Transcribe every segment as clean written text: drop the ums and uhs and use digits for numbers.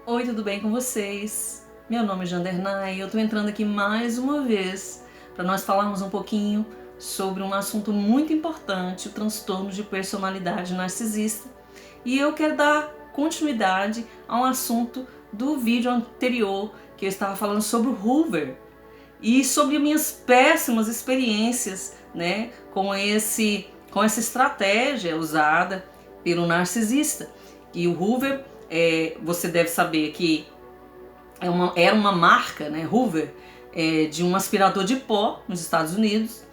Oi, tudo bem com vocês? Meu nome é Jandernay e eu tô entrando aqui mais uma vez para nós falarmos um pouquinho sobre um assunto muito importante, o transtorno de personalidade narcisista. E eu quero dar continuidade a um assunto do vídeo anterior que eu estava falando sobre o Hoover e sobre minhas péssimas experiências, né, com essa estratégia usada pelo narcisista. E o Hoover, você deve saber que era uma marca, né, Hoover, de um aspirador de pó nos Estados Unidos,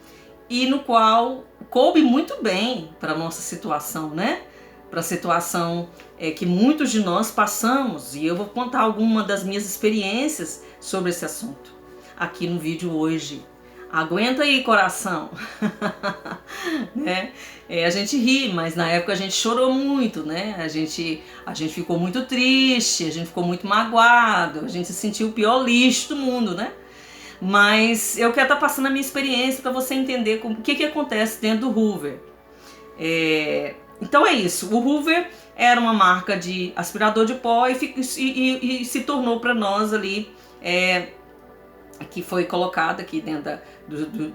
e no qual coube muito bem para a nossa situação, né? Para a situação que muitos de nós passamos, e eu vou contar alguma das minhas experiências sobre esse assunto aqui no vídeo hoje. Aguenta aí, coração! Né? A gente ri, mas na época a gente chorou muito, né? A gente ficou muito triste, a gente ficou muito magoado, a gente se sentiu o pior lixo do mundo, né? Mas eu quero estar passando a minha experiência para você entender o que acontece dentro do Hoover. Então é isso, o Hoover era uma marca de aspirador de pó e se tornou para nós ali, que foi colocado aqui dentro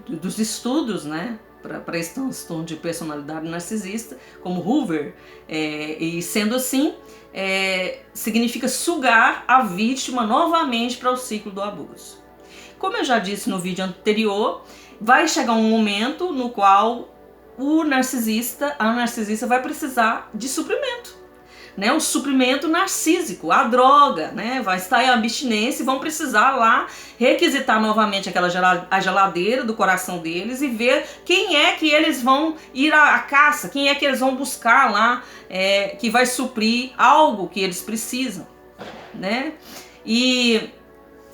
dos estudos, né, para esse transtorno de personalidade narcisista, como Hoover, e sendo assim, significa sugar a vítima novamente para o ciclo do abuso. Como eu já disse no vídeo anterior, vai chegar um momento no qual a narcisista vai precisar de suprimento, né? O suprimento narcísico, a droga, né? Vai estar em abstinência e vão precisar lá requisitar novamente a geladeira do coração deles e ver quem é que eles vão ir à caça, quem é que eles vão buscar lá, que vai suprir algo que eles precisam, né? E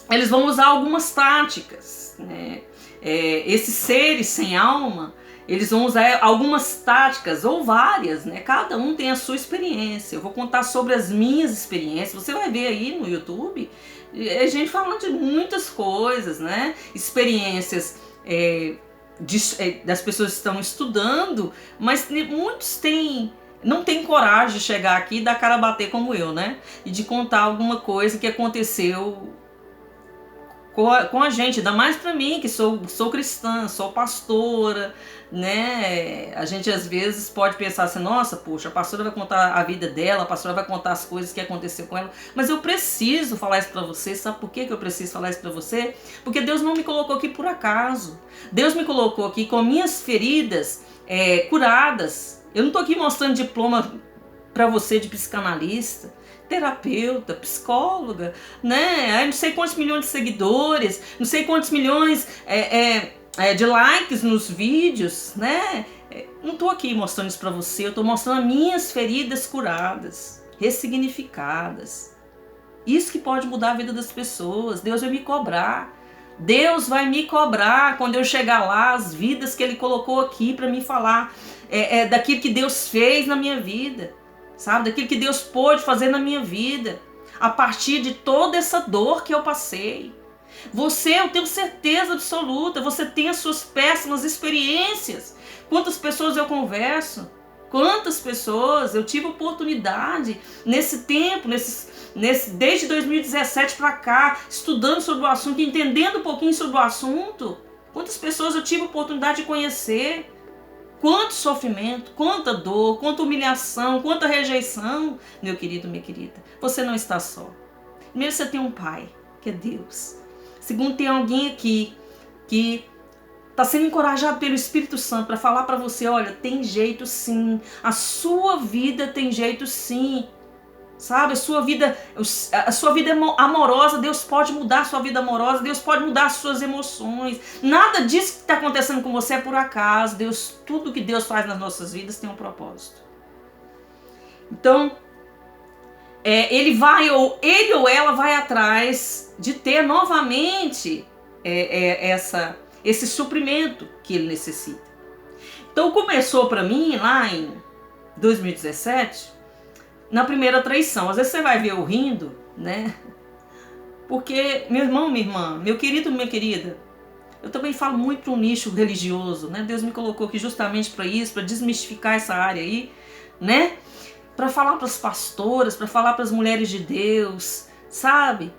eles vão usar algumas táticas, né? Esses seres sem alma, eles vão usar algumas táticas ou várias, né? Cada um tem a sua experiência. Eu vou contar sobre as minhas experiências. Você vai ver aí no YouTube a gente falando de muitas coisas, né? Experiências das pessoas que estão estudando, mas muitos não tem coragem de chegar aqui e dar cara a bater como eu, né? E de contar alguma coisa que aconteceu com a gente, ainda mais pra mim, que sou cristã, sou pastora, né? A gente às vezes pode pensar assim, nossa, poxa, a pastora vai contar a vida dela, a pastora vai contar as coisas que aconteceu com ela, mas eu preciso falar isso pra você. Sabe por que eu preciso falar isso pra você? Porque Deus não me colocou aqui por acaso. Deus me colocou aqui com minhas feridas curadas. Eu não tô aqui mostrando diploma pra você de psicanalista, terapeuta, psicóloga, né? Não sei quantos milhões de seguidores, não sei quantos milhões de likes nos vídeos, né? Não tô aqui mostrando isso pra você, eu tô mostrando as minhas feridas curadas, ressignificadas. Isso que pode mudar a vida das pessoas. Deus vai me cobrar. Deus vai me cobrar quando eu chegar lá, as vidas que Ele colocou aqui pra me falar daquilo que Deus fez na minha vida. Sabe, daquilo que Deus pôde fazer na minha vida, a partir de toda essa dor que eu passei. Você, eu tenho certeza absoluta, você tem as suas péssimas experiências. Quantas pessoas eu converso, quantas pessoas eu tive oportunidade nesse tempo, desde 2017 para cá, estudando sobre o assunto, entendendo um pouquinho sobre o assunto. Quantas pessoas eu tive oportunidade de conhecer. Quanto sofrimento, quanta dor, quanta humilhação, quanta rejeição, meu querido, minha querida. Você não está só. Primeiro, você tem um pai, que é Deus. Segundo, tem alguém aqui que está sendo encorajado pelo Espírito Santo para falar para você, olha, tem jeito sim, a sua vida tem jeito sim. Sabe, a sua vida amorosa, Deus pode mudar a sua vida amorosa, Deus pode mudar as suas emoções. Nada disso que está acontecendo com você é por acaso. Tudo que Deus faz nas nossas vidas tem um propósito. Então, ele ou ela vai atrás de ter novamente esse suprimento que ele necessita. Então, começou para mim lá em 2017... na primeira traição. Às vezes você vai ver eu rindo, né? Porque, meu irmão, minha irmã, meu querido, minha querida, eu também falo muito para um nicho religioso, né? Deus me colocou aqui justamente para isso, para desmistificar essa área aí, né? Para falar para as pastoras, para falar para as mulheres de Deus, sabe?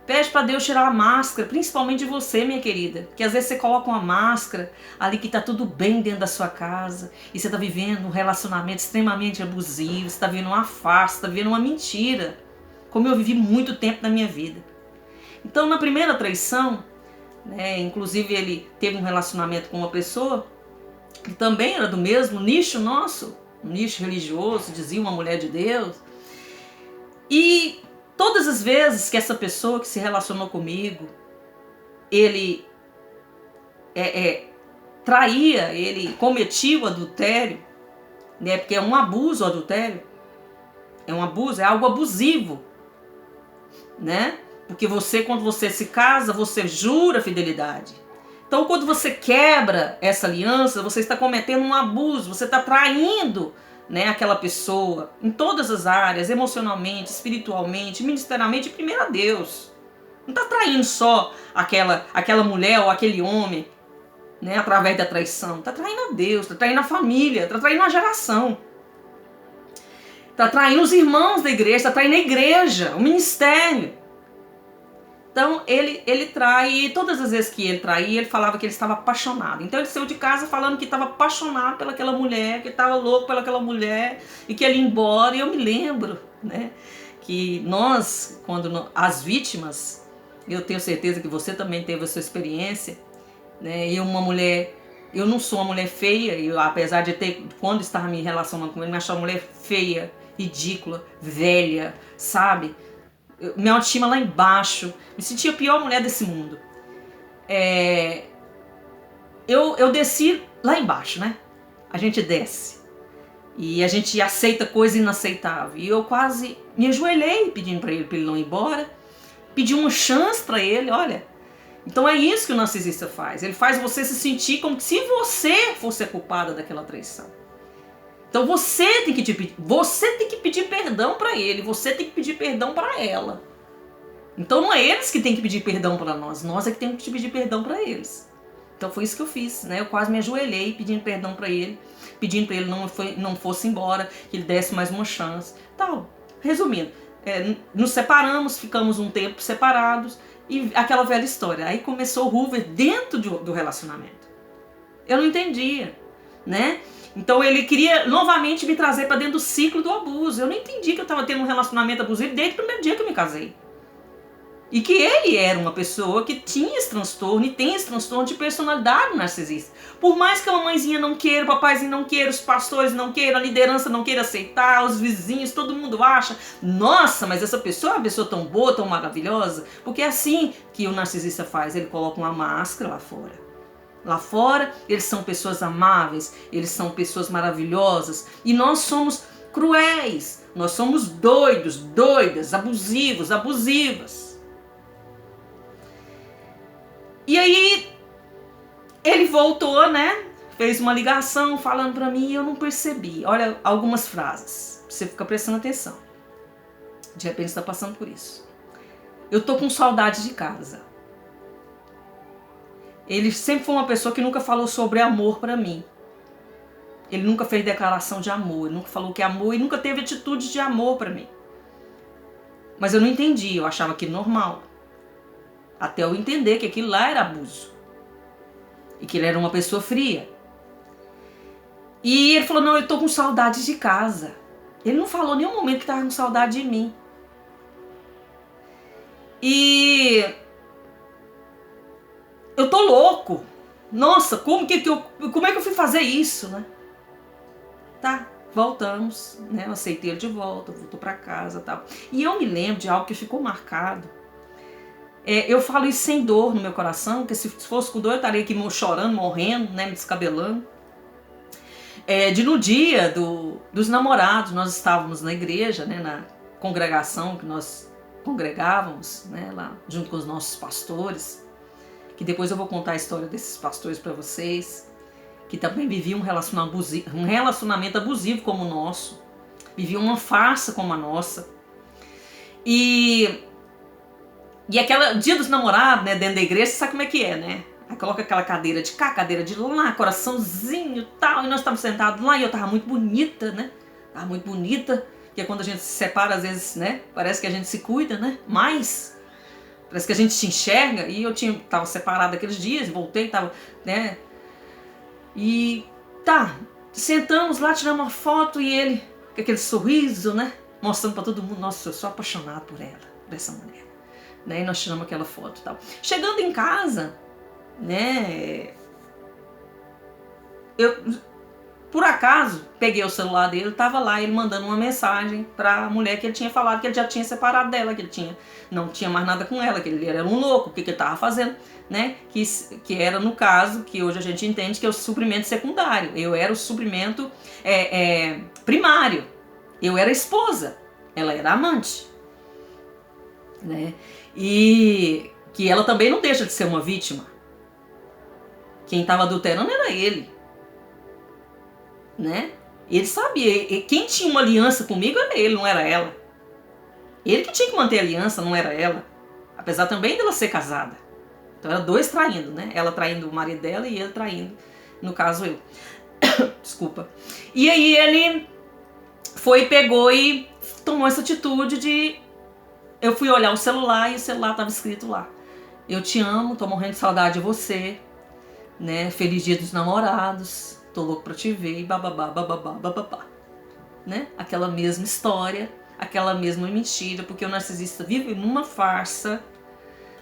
Pede para Deus tirar a máscara, principalmente de você, minha querida. Que às vezes você coloca uma máscara ali que tá tudo bem dentro da sua casa e você tá vivendo um relacionamento extremamente abusivo, você tá vivendo uma farsa, você tá vivendo uma mentira. Como eu vivi muito tempo na minha vida. Então, na primeira traição, né, inclusive ele teve um relacionamento com uma pessoa que também era do mesmo nicho nosso, um nicho religioso, dizia uma mulher de Deus. E todas as vezes que essa pessoa que se relacionou comigo, ele traía, ele cometia o adultério, né? Porque é um abuso o adultério, é um abuso, é algo abusivo, né? Porque você, quando você se casa, você jura fidelidade. Então, quando você quebra essa aliança, você está cometendo um abuso, você está traindo, né, aquela pessoa em todas as áreas, emocionalmente, espiritualmente, ministerialmente, e primeiro a Deus. Não está traindo só aquela mulher ou aquele homem, né, através da traição. Está traindo a Deus, está traindo a família, está traindo a geração. Está traindo os irmãos da igreja, está traindo a igreja, o ministério. Então ele trai, e todas as vezes que ele traía, ele falava que ele estava apaixonado. Então ele saiu de casa falando que estava apaixonado pelaquela mulher, que estava louco pelaquela mulher e que ele ia embora. E eu me lembro, né, que nós, as vítimas, eu tenho certeza que você também teve a sua experiência, né, e uma mulher, eu não sou uma mulher feia, eu, apesar de ter, quando estava me relacionando com ele, me achava uma mulher feia, ridícula, velha, sabe? Minha autoestima lá embaixo, me sentia a pior mulher desse mundo. Eu desci lá embaixo, né? A gente desce e a gente aceita coisa inaceitável. E eu quase me ajoelhei pedindo para ele não ir embora, pedi uma chance para ele, olha. Então é isso que o narcisista faz. Ele faz você se sentir como se você fosse a culpada daquela traição. Então você tem que pedir perdão para ele, você tem que pedir perdão para ela. Então não é eles que têm que pedir perdão para nós é que temos que pedir perdão para eles. Então foi isso que eu fiz, né? Eu quase me ajoelhei pedindo perdão para ele, pedindo para ele não fosse embora, que ele desse mais uma chance. Tal. Resumindo, nos separamos, ficamos um tempo separados e aquela velha história. Aí começou o Hoover dentro do relacionamento. Eu não entendia, né? Então ele queria novamente me trazer para dentro do ciclo do abuso. Eu não entendi que eu estava tendo um relacionamento abusivo desde o primeiro dia que eu me casei. E que ele era uma pessoa que tinha esse transtorno e tem esse transtorno de personalidade narcisista. Por mais que a mamãezinha não queira, o papaizinho não queira, os pastores não queiram, a liderança não queira aceitar, os vizinhos, todo mundo acha, nossa, mas essa pessoa é uma pessoa tão boa, tão maravilhosa. Porque é assim que o narcisista faz, ele coloca uma máscara lá fora. Lá fora, eles são pessoas amáveis, eles são pessoas maravilhosas. E nós somos cruéis, nós somos doidos, doidas, abusivos, abusivas. E aí, ele voltou, né? Fez uma ligação falando pra mim e eu não percebi. Olha, algumas frases, você fica prestando atenção. De repente você tá passando por isso. Eu tô com saudade de casa. Ele sempre foi uma pessoa que nunca falou sobre amor pra mim. Ele nunca fez declaração de amor, ele nunca falou que é amor e nunca teve atitude de amor pra mim. Mas eu não entendi, eu achava aquilo normal. Até eu entender que aquilo lá era abuso. E que ele era uma pessoa fria. E ele falou, não, eu tô com saudade de casa. Ele não falou em nenhum momento que tava com saudade de mim. E eu tô louco. Nossa, como é que eu fui fazer isso, né? Tá, voltamos, né? Eu aceitei ele de volta, voltou pra casa e tal. E eu me lembro de algo que ficou marcado. Eu falo isso sem dor no meu coração, porque se fosse com dor eu estaria aqui chorando, morrendo, né? Me descabelando. No dia dos namorados, nós estávamos na igreja, né? Na congregação que nós congregávamos, né? Lá junto com os nossos pastores. Que depois eu vou contar a história desses pastores para vocês, que também viviam um relacionamento abusivo como o nosso, viviam uma farsa como a nossa. E aquele dia dos namorados, né, dentro da igreja, você sabe como é que é, né? Aí coloca aquela cadeira de cá, cadeira de lá, coraçãozinho e tal, e nós estávamos sentados lá e eu tava muito bonita, né? Tava muito bonita, porque quando a gente se separa, às vezes, né, parece que a gente se cuida, né, mas parece que a gente se enxerga, e eu tava separada aqueles dias, voltei, tava, né, e tá, sentamos lá, tiramos uma foto, e ele, com aquele sorriso, né, mostrando pra todo mundo, nossa, eu sou apaixonado por ela, por essa mulher, né, e nós tiramos aquela foto e tal. Chegando em casa, né, eu, por acaso, peguei o celular dele, tava lá ele mandando uma mensagem pra mulher que ele tinha falado que ele já tinha separado dela, que ele não tinha mais nada com ela, que ele era um louco, o que ele tava fazendo, né? Que era, no caso, que hoje a gente entende que é o suprimento secundário. Eu era o suprimento primário. Eu era a esposa, ela era a amante, né? E que ela também não deixa de ser uma vítima. Quem tava adulterando era ele, né? Ele sabia, quem tinha uma aliança comigo era ele, não era ela. Ele que tinha que manter a aliança, não era ela. Apesar também dela ser casada. Então era dois traindo, né? Ela traindo o marido dela e ele traindo, no caso eu. Desculpa. E aí ele pegou e tomou essa atitude de... Eu fui olhar o celular e o celular estava escrito lá: eu te amo, tô morrendo de saudade de você, né? Feliz dia dos namorados, tô louco pra te ver, e bababá, bababá, bababá, né? Aquela mesma história, aquela mesma mentira, porque o narcisista vive numa farsa,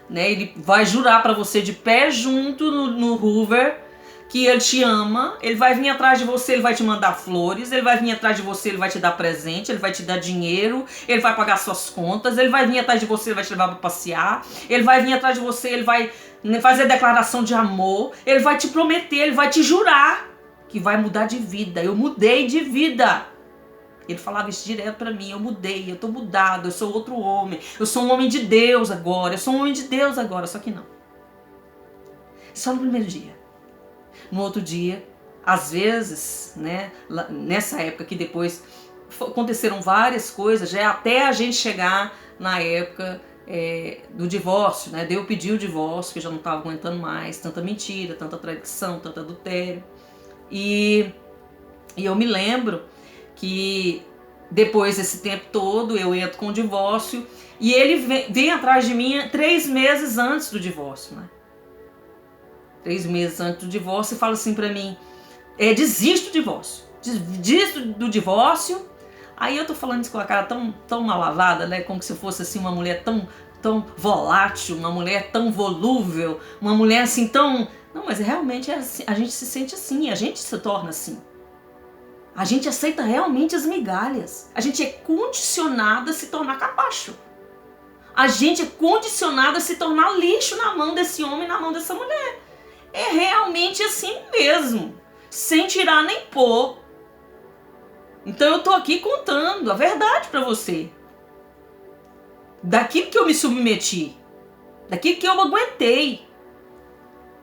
né? Ele vai jurar pra você de pé junto no Hoover que ele te ama, ele vai vir atrás de você, ele vai te mandar flores, ele vai vir atrás de você, ele vai te dar presente, ele vai te dar dinheiro, ele vai pagar suas contas, ele vai vir atrás de você, ele vai te levar pra passear, ele vai vir atrás de você, ele vai fazer declaração de amor, ele vai te prometer, ele vai te jurar que vai mudar de vida. Eu mudei de vida. Ele falava isso direto pra mim: eu mudei, eu tô mudado, eu sou outro homem, eu sou um homem de Deus agora, eu sou um homem de Deus agora. Só que não. Só no primeiro dia. No outro dia, às vezes, né, nessa época que depois aconteceram várias coisas, já até a gente chegar na época do divórcio, né, de eu pedir o divórcio, que eu já não estava aguentando mais, tanta mentira, tanta traição, tanto adultério. E eu me lembro que depois desse tempo todo eu entro com o divórcio e ele vem atrás de mim 3 meses antes do divórcio, né? 3 meses antes do divórcio, e fala assim pra mim: desisto do divórcio, desisto do divórcio. Aí eu tô falando isso com a cara tão mal lavada, né? Como se eu fosse assim uma mulher tão volátil, uma mulher tão volúvel, uma mulher assim tão... Não, mas realmente é assim, a gente se sente assim, a gente se torna assim. A gente aceita realmente as migalhas. A gente é condicionado a se tornar capacho. A gente é condicionado a se tornar lixo na mão desse homem, na mão dessa mulher. É realmente assim mesmo, sem tirar nem pôr. Então eu tô aqui contando a verdade pra você, daquilo que eu me submeti, daquilo que eu aguentei.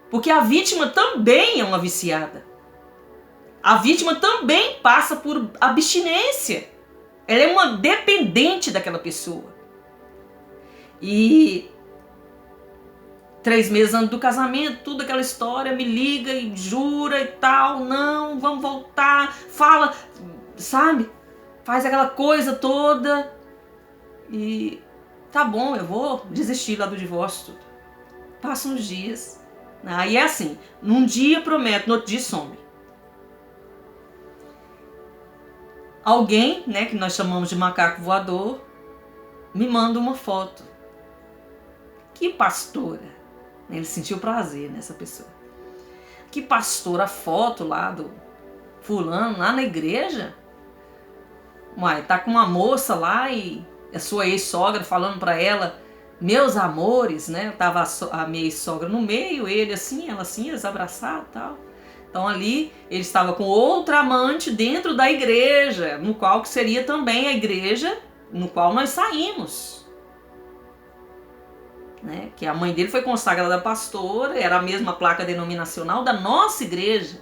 Porque a vítima também é uma viciada. A vítima também passa por abstinência. Ela é uma dependente daquela pessoa. E 3 meses antes do casamento, tudo aquela história, me liga e jura e tal, não, vamos voltar, fala, sabe? Faz aquela coisa toda e tá bom, eu vou desistir lá do divórcio. Tudo. Passa uns dias, aí é assim, num dia prometo, no outro dia some. Alguém, né, que nós chamamos de macaco voador, me manda uma foto. Que pastora! Ele sentiu prazer nessa pessoa. Que pastora, a foto lá do fulano, lá na igreja. Uai, tá com uma moça lá e a sua ex-sogra falando pra ela: meus amores, né? Tava a minha ex-sogra no meio, ele assim, ela assim, eles abraçados e tal. Então ali ele estava com outra amante dentro da igreja, no qual que seria também a igreja no qual nós saímos. Né? Que a mãe dele foi consagrada pastora, era a mesma placa denominacional da nossa igreja,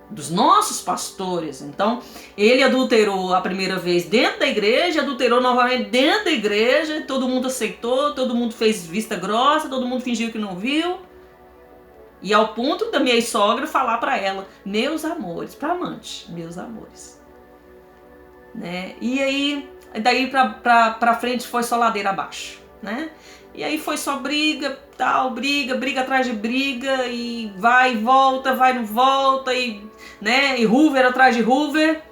dos nossos pastores. Então ele adulterou a primeira vez dentro da igreja, adulterou novamente dentro da igreja, todo mundo aceitou, todo mundo fez vista grossa, todo mundo fingiu que não viu. E ao ponto da minha sogra falar para ela: meus amores, para amante, meus amores. né? E aí, daí pra frente foi só ladeira abaixo, né? E aí foi só briga, tal, briga atrás de briga, e vai e volta, vai e não volta, e, né? E Hoover atrás de Hoover,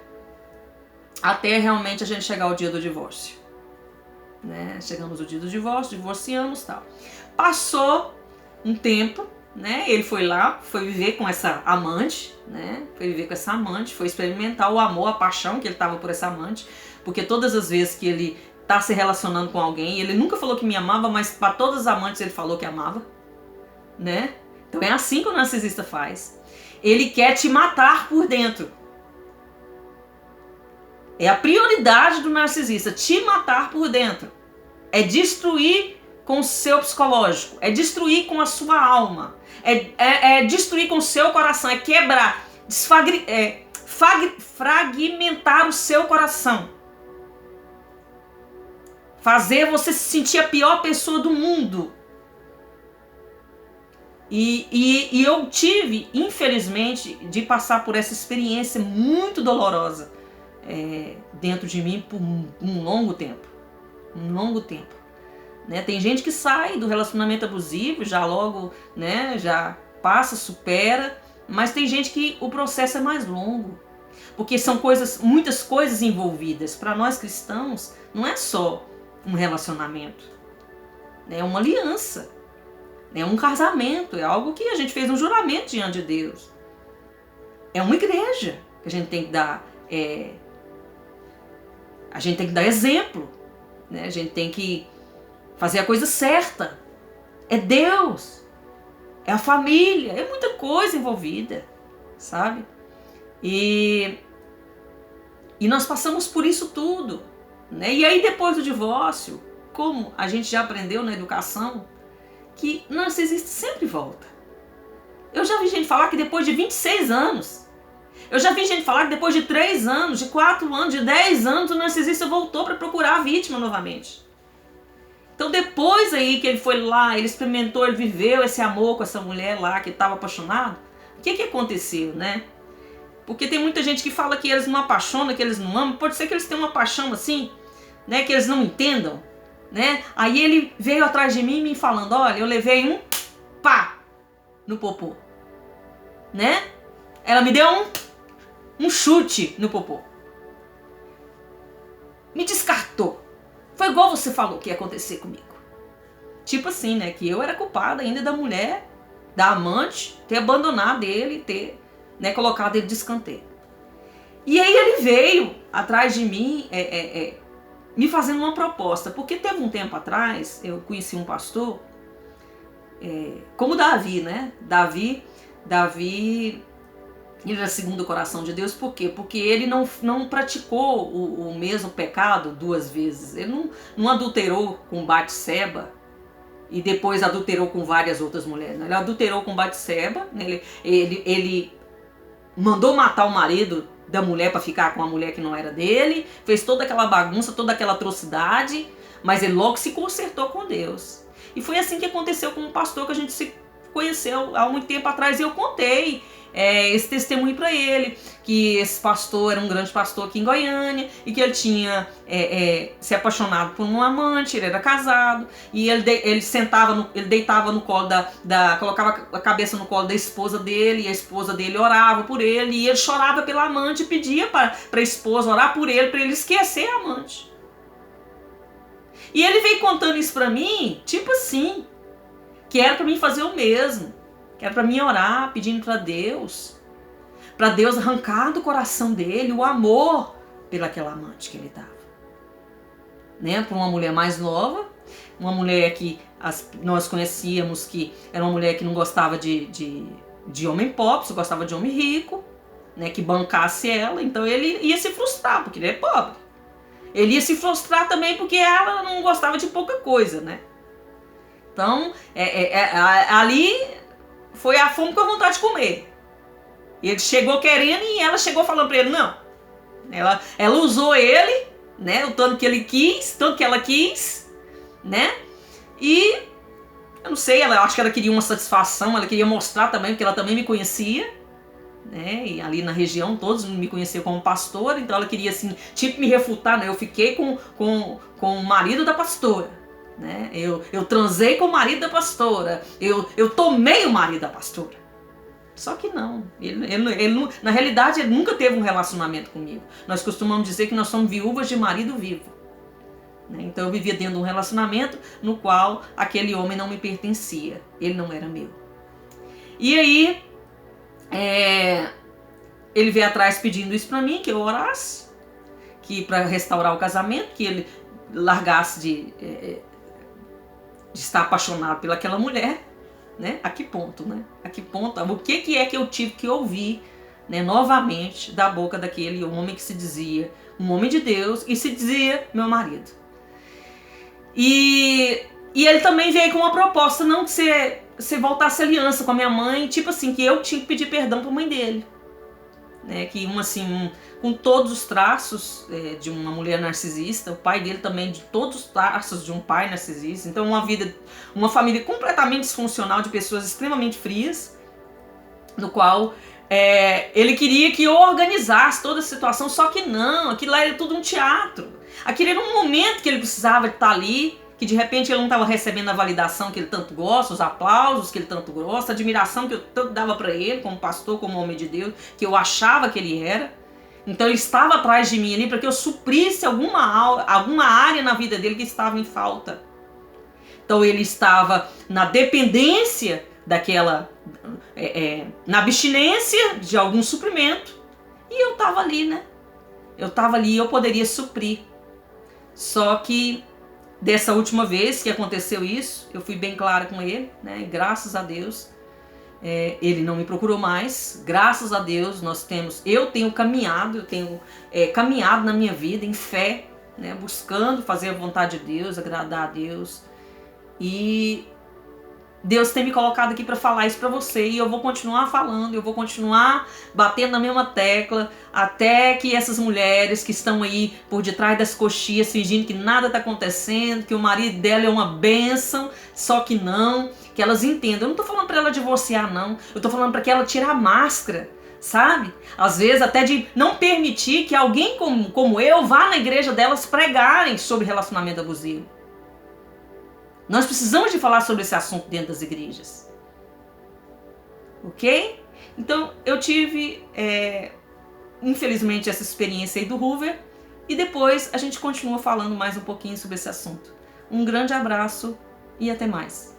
até realmente a gente chegar ao dia do divórcio, né? Chegamos ao dia do divórcio, divorciamos, tal. Passou um tempo, né? Ele foi lá, foi viver com essa amante, né? Foi viver com essa amante, foi experimentar o amor, a paixão que ele tava por essa amante, porque todas as vezes que ele tá se relacionando com alguém, ele nunca falou que me amava, mas para todas as amantes ele falou que amava, né? Então é assim que o narcisista faz. Ele quer te matar por dentro. É a prioridade do narcisista, te matar por dentro. É destruir com o seu psicológico, é destruir com a sua alma, é destruir com o seu coração, é quebrar, fragmentar o seu coração. Fazer você se sentir a pior pessoa do mundo. E eu tive, infelizmente, de passar por essa experiência muito dolorosa dentro de mim por um longo tempo. Um longo tempo. Né? Tem gente que sai do relacionamento abusivo, já logo, né, já passa, supera, mas tem gente que o processo é mais longo. Porque são muitas coisas envolvidas. Para nós cristãos, não é só um relacionamento, é uma aliança, é um casamento, é algo que a gente fez um juramento diante de Deus, é uma igreja que a gente tem que dar, a gente tem que dar exemplo, né? A gente tem que fazer a coisa certa, é Deus, é a família, é muita coisa envolvida, sabe? E nós passamos por isso tudo. Né? E aí depois do divórcio, como a gente já aprendeu na educação, que narcisista sempre volta. Eu já vi gente falar que depois de 26 anos, eu já vi gente falar que depois de 3 anos, de 4 anos, de 10 anos, o narcisista voltou para procurar a vítima novamente. Então depois aí que ele foi lá, ele experimentou, ele viveu esse amor com essa mulher lá que estava apaixonado, o que aconteceu, né? Porque tem muita gente que fala que eles não apaixonam, que eles não amam. Pode ser que eles tenham uma paixão assim, né, que eles não entendam, né? Aí ele veio atrás de mim me falando, olha, eu levei um pá no popô, né? Ela me deu um chute no popô. Me descartou. Foi igual você falou que ia acontecer comigo. Tipo assim, né, que eu era culpada ainda da mulher, da amante, ter abandonado ele, ter, né, colocado ele de escanteio. E aí ele veio atrás de mim, me fazendo uma proposta, porque teve um tempo atrás, eu conheci um pastor, como Davi, né? Davi, ele era segundo o coração de Deus, por quê? Porque ele não praticou o mesmo pecado 2 vezes, ele não adulterou com Batseba, e depois adulterou com várias outras mulheres, ele adulterou com Batseba, né? Ele mandou matar o marido da mulher para ficar com a mulher que não era dele, fez toda aquela bagunça, toda aquela atrocidade, mas ele logo se consertou com Deus. E foi assim que aconteceu com um pastor que a gente se conheceu há muito tempo atrás, e eu contei esse testemunho para ele, que esse pastor era um grande pastor aqui em Goiânia, e que ele tinha se apaixonado por um amante, ele era casado, e ele sentava, ele deitava no colo colocava a cabeça no colo da esposa dele, e a esposa dele orava por ele, e ele chorava pela amante, e pedia para a esposa orar por ele, para ele esquecer a amante. E ele veio contando isso para mim, tipo assim, que era para mim fazer o mesmo, que era para mim orar, pedindo para Deus arrancar do coração dele o amor pelaquela amante que ele estava, né? Para uma mulher mais nova, uma mulher que nós conhecíamos, que era uma mulher que não gostava de homem pobre, só gostava de homem rico, né? Que bancasse ela, então ele ia se frustrar, porque ele é pobre. Ele ia se frustrar também porque ela não gostava de pouca coisa, né? Então, ali foi a fome com a vontade de comer. Ele chegou querendo e ela chegou falando pra ele, não. Ela usou ele, né? O tanto que ele quis, tanto que ela quis, né? E, eu não sei, eu acho que ela queria uma satisfação, ela queria mostrar também, porque ela também me conhecia, né? E ali na região todos me conheciam como pastora, então ela queria assim, tipo, me refutar, né? Eu fiquei com o marido da pastora, né? Eu transei com o marido da pastora, eu tomei o marido da pastora. Só que não, ele na realidade ele nunca teve um relacionamento comigo. Nós costumamos dizer que nós somos viúvas de marido vivo, né? Então eu vivia dentro de um relacionamento no qual aquele homem não me pertencia, ele não era meu. E aí ele veio atrás pedindo isso pra mim, que eu orasse, que para restaurar o casamento, que ele largasse de estar apaixonado pelaquela mulher, né? A que ponto, né? A que ponto? O que é que eu tive que ouvir, né, novamente da boca daquele homem que se dizia um homem de Deus e se dizia meu marido. E ele também veio com uma proposta, não que você voltasse aliança com a minha mãe, tipo assim, que eu tinha que pedir perdão pra mãe dele, né? Que com todos os traços de uma mulher narcisista, o pai dele também de todos os traços de um pai narcisista. Então uma família completamente disfuncional de pessoas extremamente frias, no qual ele queria que eu organizasse toda a situação, só que não, aquilo lá era tudo um teatro. Aquele era um momento que ele precisava de estar ali, que de repente ele não estava recebendo a validação que ele tanto gosta, os aplausos que ele tanto gosta, a admiração que eu tanto dava para ele, como pastor, como homem de Deus, que eu achava que ele era. Então ele estava atrás de mim ali para que eu suprisse alguma área na vida dele que estava em falta. Então ele estava na dependência daquela, na abstinência de algum suprimento, e eu estava ali, né? Eu estava ali e eu poderia suprir. Só que dessa última vez que aconteceu isso, eu fui bem clara com ele, né? E graças a Deus, ele não me procurou mais. Graças a Deus, eu tenho caminhado na minha vida em fé, né? Buscando fazer a vontade de Deus, agradar a Deus. E Deus tem me colocado aqui para falar isso para você, e eu vou continuar falando, eu vou continuar batendo na mesma tecla, até que essas mulheres que estão aí por detrás das coxias fingindo que nada está acontecendo, que o marido dela é uma bênção, só que não, que elas entendam. Eu não estou falando para ela divorciar, não, eu estou falando para que ela tire a máscara, sabe? Às vezes até de não permitir que alguém como eu vá na igreja delas pregarem sobre relacionamento abusivo. Nós precisamos de falar sobre esse assunto dentro das igrejas. Ok? Então, eu tive, infelizmente, essa experiência aí do Hoover. E depois a gente continua falando mais um pouquinho sobre esse assunto. Um grande abraço e até mais.